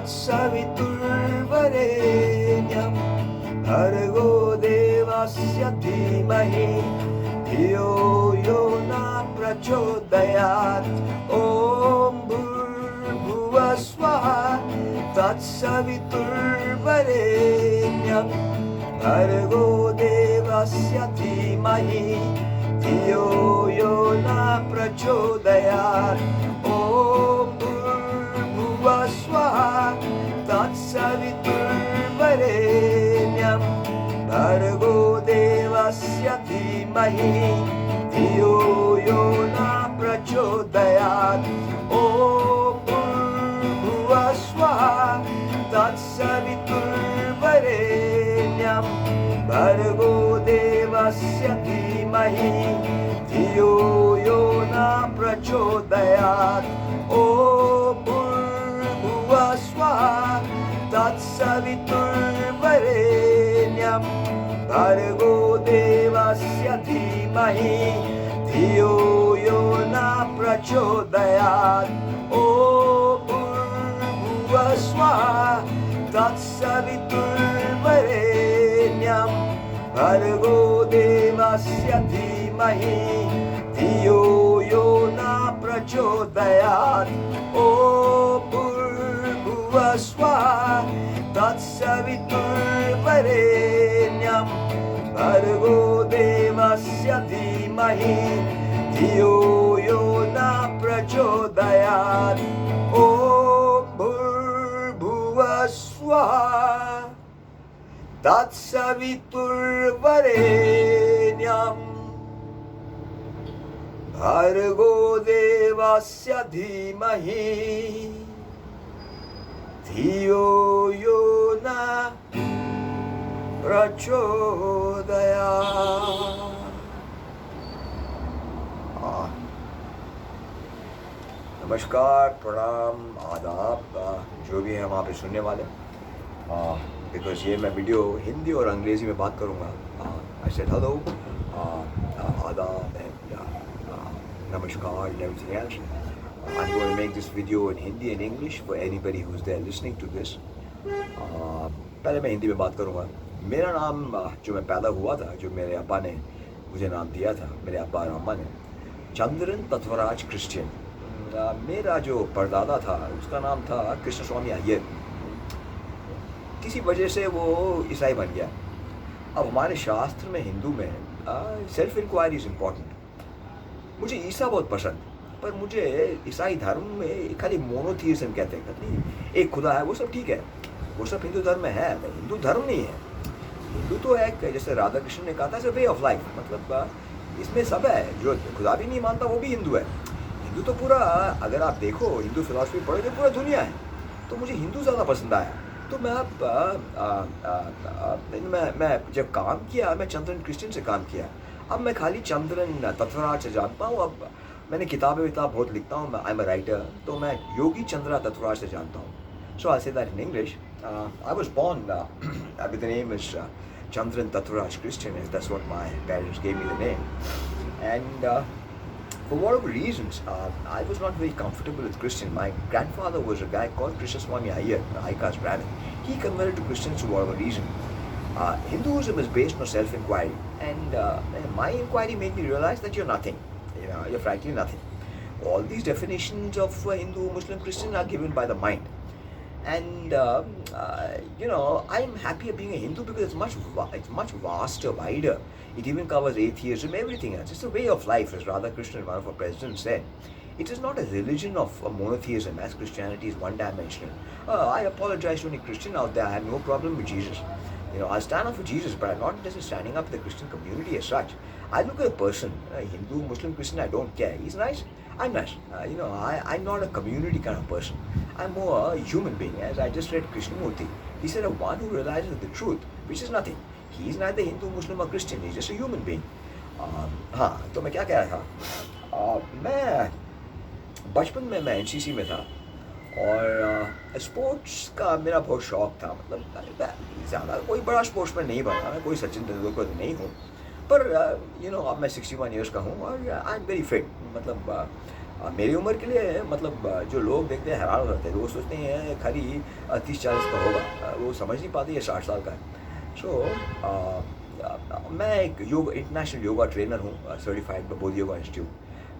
तत्सवितुर्वरेण्यं भर्गो देवस्य धीमहि धियो यो न प्रचोदयात्। ॐ भूर्भुवः स्वः तत्सवितुर्वरेण्यं भर्गो देवस्य धीमहि धियो यो न प्रचोदयात्। ॐ भूर्भुवः स्वः तत्सवितुर्वरेण्यं भर्गो देवस्य धीमहि धियो यो न प्रचोदयात्। ॐ भूर्भुवः स्वः तत्सवितुर्वरेण्यं भर्गो देवस्य धीमहि धियो यो न प्रचोदयात्। ॐ भूर्भुवः स्वः तत्सवितुर्वरेण्यं भर्गो देवस्य धीमहि धियो यो न प्रचोदयात्। ॐ भूर्भुवः स्वः तत्सवितुर्वरेण्यं भर्गो देवस्य धीमहि धियो यो न प्रचोदयात्। ॐ भूर्भुवः स्वः तत्सवितुर्वरेण्यं भर्गो देवस्य धीमहि धियो यो न प्रचोदयात्। ॐ भूर्भुवः स्वः तत्सवितुर्वरेण्यं भर्गो देवस्य धीमहि धियो यो न प्रचोदयात्। नमस्कार, प्रणाम, आदाब, जो भी हैं वहाँ पे सुनने वाले, बिकॉज ये मैं वीडियो हिंदी और अंग्रेज़ी में बात करूँगा। आई सेड हेलो, आदाब and namaskar and everything else. I'm going to make this video in Hindi and English for anybody who's there listening to this. पहले मैं हिंदी में बात करूँगा। मेरा नाम जो मैं पैदा हुआ था, जो मेरे अब्बा ने मुझे नाम दिया था, मेरे अब्बा और अम्मा ने, चंद्रन तत्वराज क्रिश्चियन। मेरा जो परदादा था उसका नाम था कृष्ण स्वामी अय्यर। किसी वजह से वो ईसाई बन गया। अब हमारे शास्त्र में, हिंदू में, सेल्फ इंक्वायरी इज़ इम्पॉर्टेंट। मुझे ईसा बहुत पसंद, पर मुझे ईसाई धर्म में खाली मोनोथीइज्म कहते हैं, एक खुदा है, वो सब ठीक है, वो सब हिंदू धर्म में है। हिंदू धर्म नहीं है। हिंदू तो है, जैसे राधा कृष्ण ने कहा था, वे ऑफ लाइफ, मतलब इसमें सब है। जो खुदा भी नहीं मानता वो भी हिंदू है। हिंदू तो पूरा, अगर आप देखो हिंदू फिलॉसफी पढ़ो तो पूरा दुनिया है। तो मुझे हिंदू ज़्यादा पसंद आया। तो मैं जब काम किया, मैं चंद्रन क्रिश्चियन से काम किया। अब मैं खाली चंद्रन तत्वराज से जानता हूँ। अब मैंने किताबें बहुत लिखता हूँ, आई एम अ राइटर, तो मैं योगी चंद्रा तत्वराज से जानता हूँ। So I say that in English. I was born with the name is Chandran Tatvaraj Christian, that's what my parents gave me the name. And for whatever reasons, I was not very comfortable with Christian. My grandfather was a guy called Krishna Swami Iyer, Aika's brother. He converted to Christians for whatever reason. Hinduism is based on self-inquiry, and my inquiry made me realize that you're nothing. You're frankly nothing. All these definitions of Hindu, Muslim, Christian are given by the mind. And I'm happier being a Hindu because it's much vaster, wider. It even covers atheism, everything else. It's a way of life, as Radhakrishnan, one of our presidents, said. It is not a religion of monotheism, as Christianity is one-dimensional. I apologize to any Christian out there. I have no problem with Jesus. I'll stand up for Jesus, but I'm not necessarily standing up for the Christian community as such. I look at a person, Hindu, Muslim, Christian, I don't care. He's nice, I'm nice. I'm not a community kind of person. I'm more a human being. As I just read Krishnamurti, he said, one who realizes the truth, which is nothing. He's neither Hindu, Muslim or Christian. He's just a human being. तो मैं क्या कह रहा था? मैं बचपन में मैं एनसीसी में था और स्पोर्ट्स का मेरा बहुत शौक था। मतलब ज़्यादा कोई बड़ा स्पोर्ट्स में नहीं बना, मैं कोई सचिन तेंदुलकर नहीं हूँ, पर अब मैं 61 ईयर्स का हूँ और आई एम वेरी फिट। मतलब मेरी उम्र के लिए मतलब जो लोग देखते हैं हैरान हो जाते हैं, वो सोचते हैं खाली 30-40 का होगा, वो समझ नहीं पाते ये 60 साल का है। सो मैं एक योग इंटरनेशनल योगा ट्रेनर हूँ, सर्टिफाइड बाय बोध योगा इंस्टीट्यूट।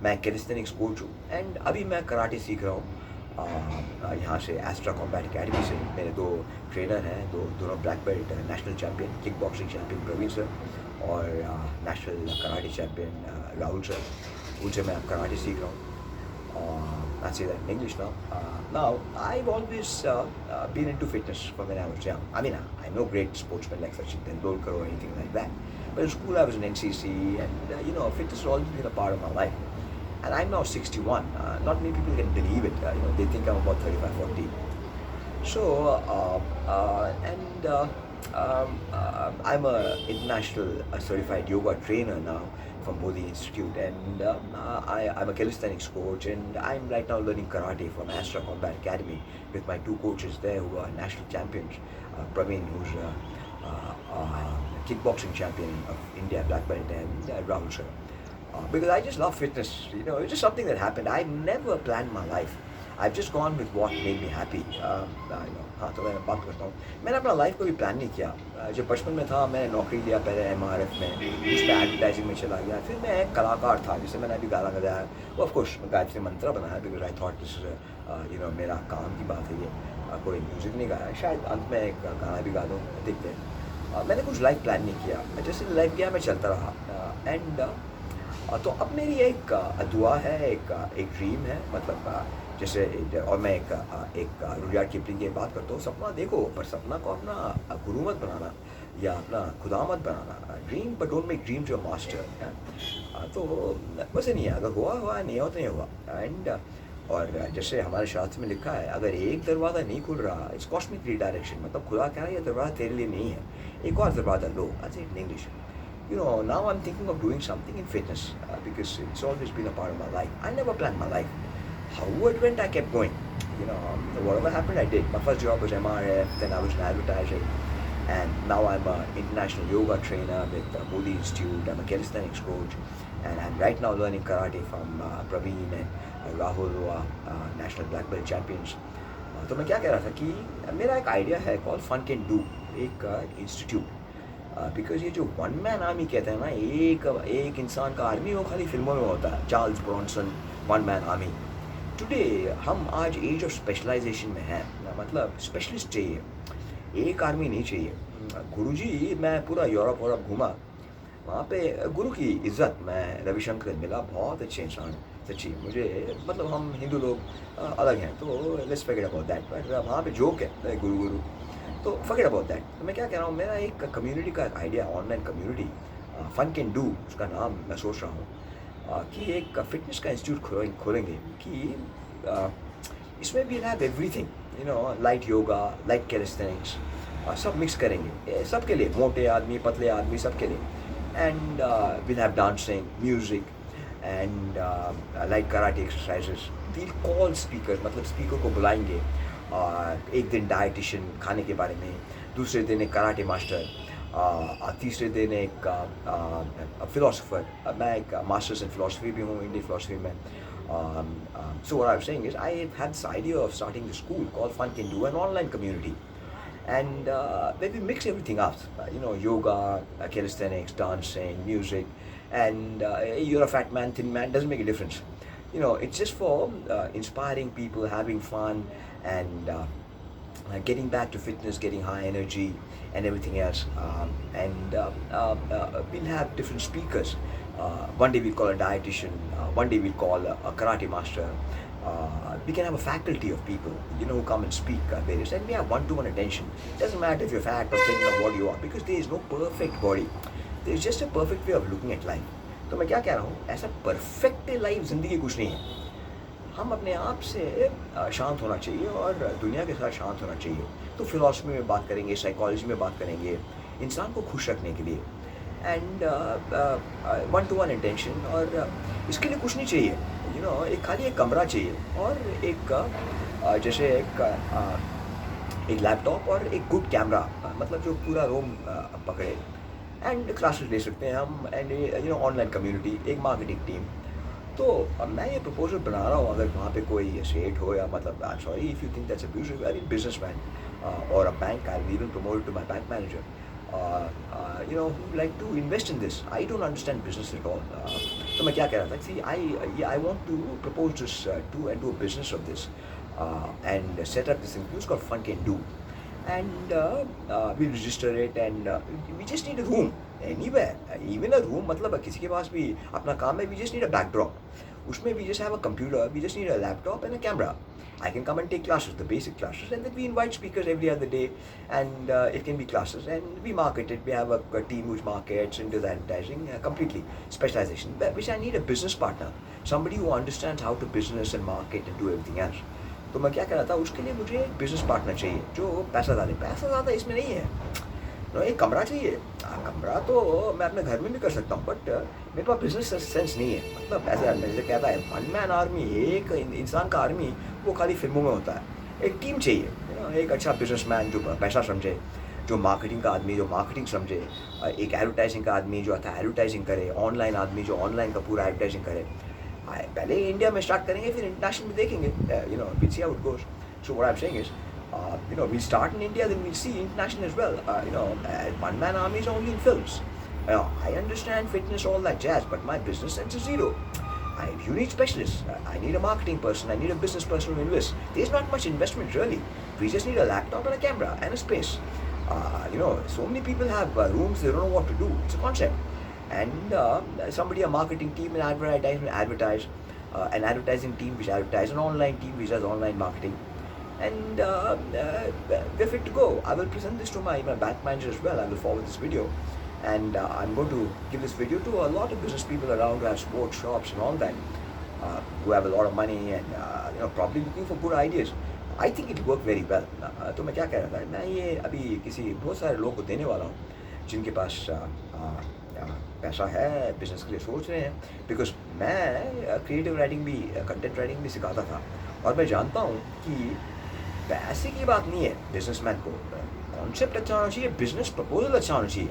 मैं कैलिस्थेनिक्स कोच हूँ एंड अभी मैं कराटे सीख रहा हूँ यहाँ से एस्ट्रा कॉम्बैट अकेडमी से। मेरे दो ट्रेनर हैं, दोनों black belt national champion kick boxing champion Praveen sir और national karate champion Rahul sir, उनसे मैं अब कराटे सीख रहा हूँ। I say that in English now. Now, I've always been into fitness from when I was young. I mean, I'm no great sportsman like Sachin Tendulkar or anything like that. But in school, I was in NCC, and fitness has always been a part of my life. And I'm now 61. Not many people can believe it. They think I'm about 35, 40. So, I'm a international certified yoga trainer now from Modi Institute, and I'm a calisthenics coach, and I'm right now learning karate from Astra Combat Academy with my two coaches there who are national champions. Praveen, who's kickboxing champion of India, black belt, and Rahul sir. Because I just love fitness. It's just something that happened. I never planned my life. I've just gone with what made me happy. हाँ, तो मैं बात करता हूँ, मैंने अपना life को भी प्लान नहीं किया। जब बचपन में था, मैंने नौकरी लिया पहले MRF में, उसमें एडवर्टाइजिंग में चला गया। फिर मैं एक कलाकार था, जिसे मैंने अभी गाना बजाया, ऑफ कोर्स गायत्री मंत्र बनाया, बिकॉज आई थॉट दिस मेरा काम की बात है ये। कोई म्यूज़िक नहीं गाया, शायद अंत में एक गाना भी गा दूँ, देखते हैं। मैंने कुछ लाइफ प्लान नहीं किया, जैसे लाइफ गया मैं चलता रहा। एंड तो अब मेरी एक दुआ है, एक ड्रीम है, मतलब जैसे, और मैं एक रुडयार्ड किपलिंग की बात करता हूँ, सपना देखो पर सपना को अपना गुरु मत बनाना या अपना खुदा मत बनाना। Dream but don't make dreams your master. तो वैसे नहीं है, अगर हुआ नहीं हुआ तो नहीं हुआ। एंड और जैसे हमारे शास्त्र में लिखा है, अगर एक दरवाज़ा नहीं खुल रहा, इट्स कॉस्मिक रीडायरेक्शन, मतलब खुदा कह रहा है ये दरवाज़ा तेरे लिए नहीं है, एक और दरवाज़ा लो। I in English, now I'm thinking of doing something in fitness because it's always been a part of my life. I never planned my life. However it went, I kept going. Whatever happened, I did. My first job was MRF, then I was in advertising, and now I'm an international yoga trainer with Modi Institute. I'm a calisthenics coach, and I'm right now learning karate from Praveen and Rahul, who are national black belt champions. तो मैं क्या कह रहा था कि मेरा एक idea है कॉल फन कैन डू, एक इंस्टीट्यूट। बिकॉज ये जो वन मैन आर्मी कहते हैं ना, एक इंसान का आर्मी, वो खाली फिल्मों में होता है, Charles Bronson one man army. Today हम आज एज ऑफ स्पेशलाइजेशन में हैं, मतलब स्पेशलिस्ट चाहिए, एक आर्मी नहीं चाहिए। गुरुजी, मैं पूरा यूरोप घूमा, वहाँ पे गुरु की इज़्ज़त, मैं रविशंकर मिला, बहुत अच्छे इंसान, सच्ची। मुझे मतलब हम हिंदू लोग अलग हैं, तो let's forget about that, but वहाँ पे जोक है गुरु, तो फॉरगेट अबाउट दैट। तो मैं क्या कह रहा हूँ, मेरा एक कम्युनिटी का एक idea, online community, fun can do उसका नाम मैं सोच रहा हूँ, कि एक फिटनेस का इंस्टीट्यूट खोलेंगे कि इसमें भी have everything, light yoga, light calisthenics, सब मिक्स करेंगे, सबके लिए, मोटे आदमी, पतले आदमी, सबके लिए। And will have dancing, music and light karate exercises. We'll call speaker, मतलब स्पीकर को बुलाएंगे, एक दिन डाइटिशियन खाने के बारे में, दूसरे दिन एक कराटे मास्टर, तीसरे दिन एक फिलोसोफर। मैं एक मास्टर्स इन फिलोसफी भी हूँ, इंडियन फिलोसफी में। So what I'm saying is, I had this idea of starting a school called Fun Can Do, an online community, and where we mix everything up, yoga, calisthenics, dancing, music, and you're a fat man, thin man, doesn't make a difference. It's just for inspiring people, having fun, and getting back to fitness, getting high energy, and everything else. We'll have different speakers. One day we'll call a dietitian, one day we'll call a karate master. We can have a faculty of people, who come and speak various, and we have one-to-one attention. Doesn't matter if you're fat or thin or what you are, because there is no perfect body. There is just a perfect way of looking at life. तो मैं क्या कह रहा हूँ, ऐसा perfect life ज़िंदगी कुछ नहीं है। हम अपने आप से शांत होना चाहिए और दुनिया के साथ शांत होना चाहिए। तो फिलॉसफी में बात करेंगे, साइकोलॉजी में बात करेंगे, इंसान को खुश रखने के लिए, एंड one-to-one इंटेंशन। और इसके लिए कुछ नहीं चाहिए, एक खाली एक कमरा चाहिए, और एक जैसे एक लैपटॉप और एक गुड कैमरा, मतलब जो पूरा रूम पकड़े, एंड क्लासेस ले सकते हैं हम, एंड ऑनलाइन कम्युनिटी, एक मार्केटिंग टीम। तो अब मैं ये प्रपोजल बना रहा हूँ, अगर वहाँ पे कोई सेठ हो या मतलब I am sorry if you think that's abusive, I mean businessman और a bank, I'll even promote it to my bank manager. You know, who like to invest in this. I don't understand business at all. तो मैं क्या कह रहा था? See, I want to propose this to and do a business of this and set up this thing. It's called Fun Can Do, and we register it and we just need a room anywhere, even a room. मतलब किसी के पास भी अपना काम है, we just need a backdrop. उसमें we just have a computer, we just need a laptop and a camera. I can come and take classes, the basic classes, and then we invite speakers every other day, and it can be classes, and we market it. We have a team which markets and does advertising completely, specialization, which I need a business partner, somebody who understands how to business and market and do everything else. तो मैं क्या कर रहा था, उसके लिए मुझे एक बिजनेस पार्टनर चाहिए जो पैसा ज़्यादा इसमें नहीं है। एक कमरा चाहिए। कमरा तो मैं अपने घर में भी कर सकता हूँ, बट मेरे पास बिजनेस सेंस नहीं है। मतलब ऐसा जैसे कहता है वन मैन आर्मी, एक इंसान का आर्मी वो खाली फिल्मों में होता है। एक टीम चाहिए, एक अच्छा बिजनेसमैन जो पैसा समझे, जो मार्केटिंग का आदमी जो मार्केटिंग समझे, एक एडवर्टाइजिंग का आदमी जो आता है एडवर्टाइजिंग करे, ऑनलाइन आदमी जो ऑनलाइन का पूरा एडवर्टाइजिंग करे। पहले इंडिया में स्टार्ट करेंगे, फिर इंटरनेशनल में देखेंगे, we'll see how it goes. So what I'm saying is, we'll start in India, then we'll see international as well. One man army is only in films. I understand fitness, all that jazz, but my business sense is zero. You need specialists. I need a marketing person. I need a business person to invest. There's not much investment really. We just need a laptop and a camera and a space. So many people have rooms, they don't know what to do. It's a concept. And somebody, a marketing team, an advertising team which advertise, an online team which does online marketing. And we're fit to go. I will present this to my bank manager as well. I will forward this video. And I'm going to give this video to a lot of business people around who have sports shops and all that, who have a lot of money and probably looking for good ideas. I think it will work very well. तो मैं क्या कह रहा था, मैं ये अभी किसी बहुत सारे लोगों को देने वाला हूँ जिनके पास पैसा है, बिजनेस के लिए सोच रहे हैं। बिकॉज मैं क्रिएटिव राइटिंग भी, कंटेंट राइटिंग भी सिखाता था, और मैं जानता हूँ कि पैसे की बात नहीं है बिजनेसमैन को। कॉन्सेप्ट अच्छा होना चाहिए, बिजनेस प्रपोजल अच्छा होना चाहिए।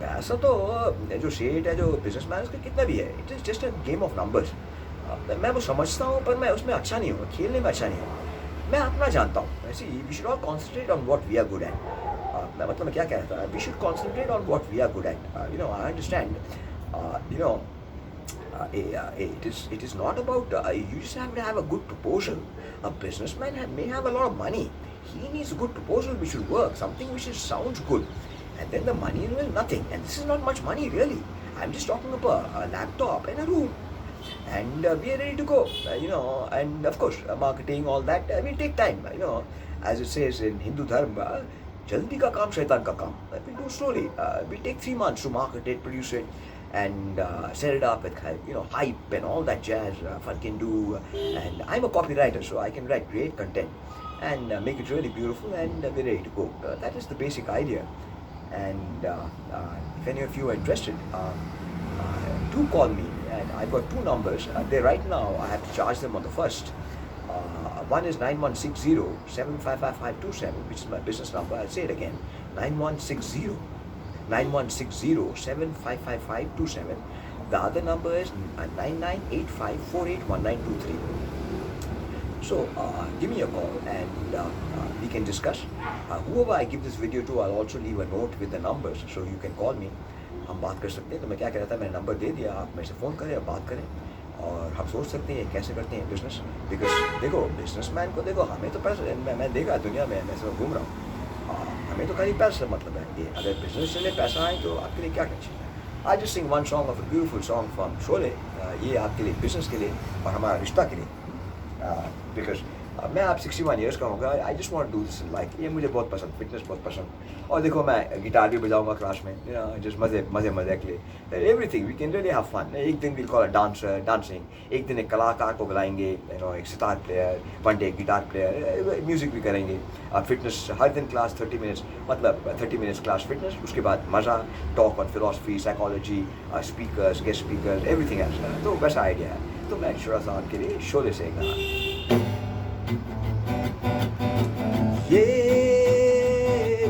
पैसा तो जो शेट है, जो बिजनेसमैन है, उसका कितना भी है, it is just a game of numbers. मैं वो समझता हूँ, पर मैं उसमें अच्छा नहीं हूँ, खेलने में अच्छा नहीं हूँ। मैं अपना जानता हूँ। ऐसे we should all concentrate on what we are good at. मतलब मैं क्या कह रहा था, we should concentrate on what we are good at. I understand, it is not about you just have to have a good proposal. A businessman may have a lot of money. He needs a good proposal which will work, something which sounds good, and then the money is nothing. And this is not much money really. I'm just talking about a laptop and a room, and we are ready to go. And of course, marketing, all that will take time. As it says in Hindu Dharma, jaldi ka kaam shaitan ka kaam. We do slowly. We take 3 months to market it, produce it, and set it up with hype and all that jazz. Fun Can Do, and I'm a copywriter, so I can write great content and make it really beautiful, and we're ready to go. That is the basic idea. And if any of you are interested, do call me. And I've got 2 numbers. Right now I have to charge them on the first. One is 9160-755-527, which is my business number. I'll say it again, 9160-755-527. The other number is 9985481923. So give me a call and we can discuss. Whoever I give this video to, I'll also leave a note with the numbers, so you can call me. हम बात कर सकते हैं। तो मैं क्या कह रहा था, मैंने नंबर दे दिया, आप मेरे से फ़ोन करें, आप बात करें, और हम सोच सकते हैं कैसे करते हैं बिजनेस। बिकॉज देखो, बिजनेसमैन को देखो, हमें तो पैसा, मैं देखा दुनिया में, मैं सब घूम रहा हूँ, हमें तो खाली पैसा मतलब है। ये अगर बिजनेस चले, पैसा आए, तो आपके लिए क्या टेंशन है। I just sing one song of a beautiful song from Sholay. ये आपके लिए, बिजनेस के लिए और हमारा रिश्ता के लिए। बिकॉज मैं आप 61 ईयर्स का होगा। I just want to do this in life. ये मुझे बहुत पसंद, फिटनेस बहुत पसंद। और देखो, मैं गिटार भी बजाऊंगा क्लास में, जस्ट मज़े के लिए, everything we can really have fun. एक दिन विल कॉल अ डांसिंग, एक दिन एक कलाकार को बुलाएंगे, एक sitar player, one day guitar player, music भी करेंगे। फिटनेस हर दिन क्लास 30 मिनट्स, मतलब 30 मिनट्स क्लास फिटनेस, उसके बाद मज़ा, talk on philosophy, psychology, speakers, guest speakers, everything else. तो वैसा आइडिया है। तो मैं छोटा सा आपके लिए शोले से गाना। ये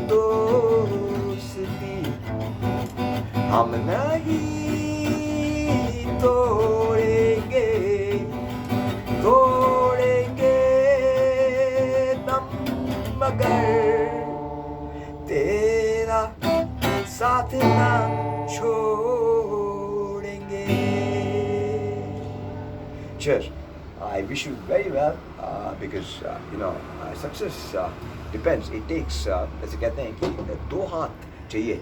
दोस्ती हम नहीं तोड़ेंगे, तेरा साथ ना छोड़ेंगे. Cheers. I wish you very well because success depends. It takes जैसे कहते हैं कि दो हाथ चाहिए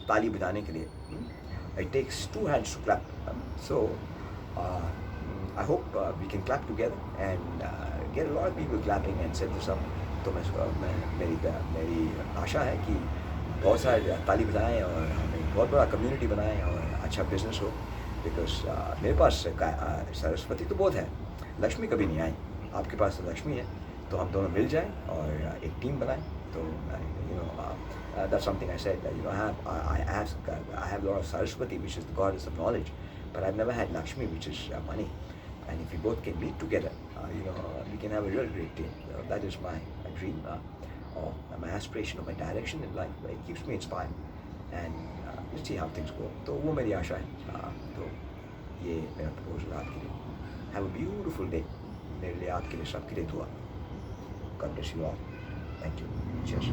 ताली बजाने के लिए. It takes two hands to clap. So I hope we can clap together and get a lot of people clapping and set this up. तो मेरी आशा है कि बहुत सारे ताली बजाएं और हमें बहुत बड़ा कम्युनिटी बनाएं और अच्छा बिजनेस हो. बिकॉज मेरे पास सरस्वती तो बहुत है, लक्ष्मी कभी नहीं आई. आपके पास तो लक्ष्मी है, तो हम दोनों मिल जाएं और एक टीम बनाएं. तो that's something I said. I have a lot of Saraswati, which is the goddess of knowledge, but I've never had Lakshmi, which is money. And if we both can meet together, we can have a real great team. That is my dream, or my aspiration, or my direction in life. It keeps me inspired, and let's see how things go. तो वो मेरी आशा है. तो ये मेरा proposal आपके लिए. Have a beautiful day. मेरे लिए, आपके लिए, सबके लिए दुआ. God bless you all. Thank you. Cheers.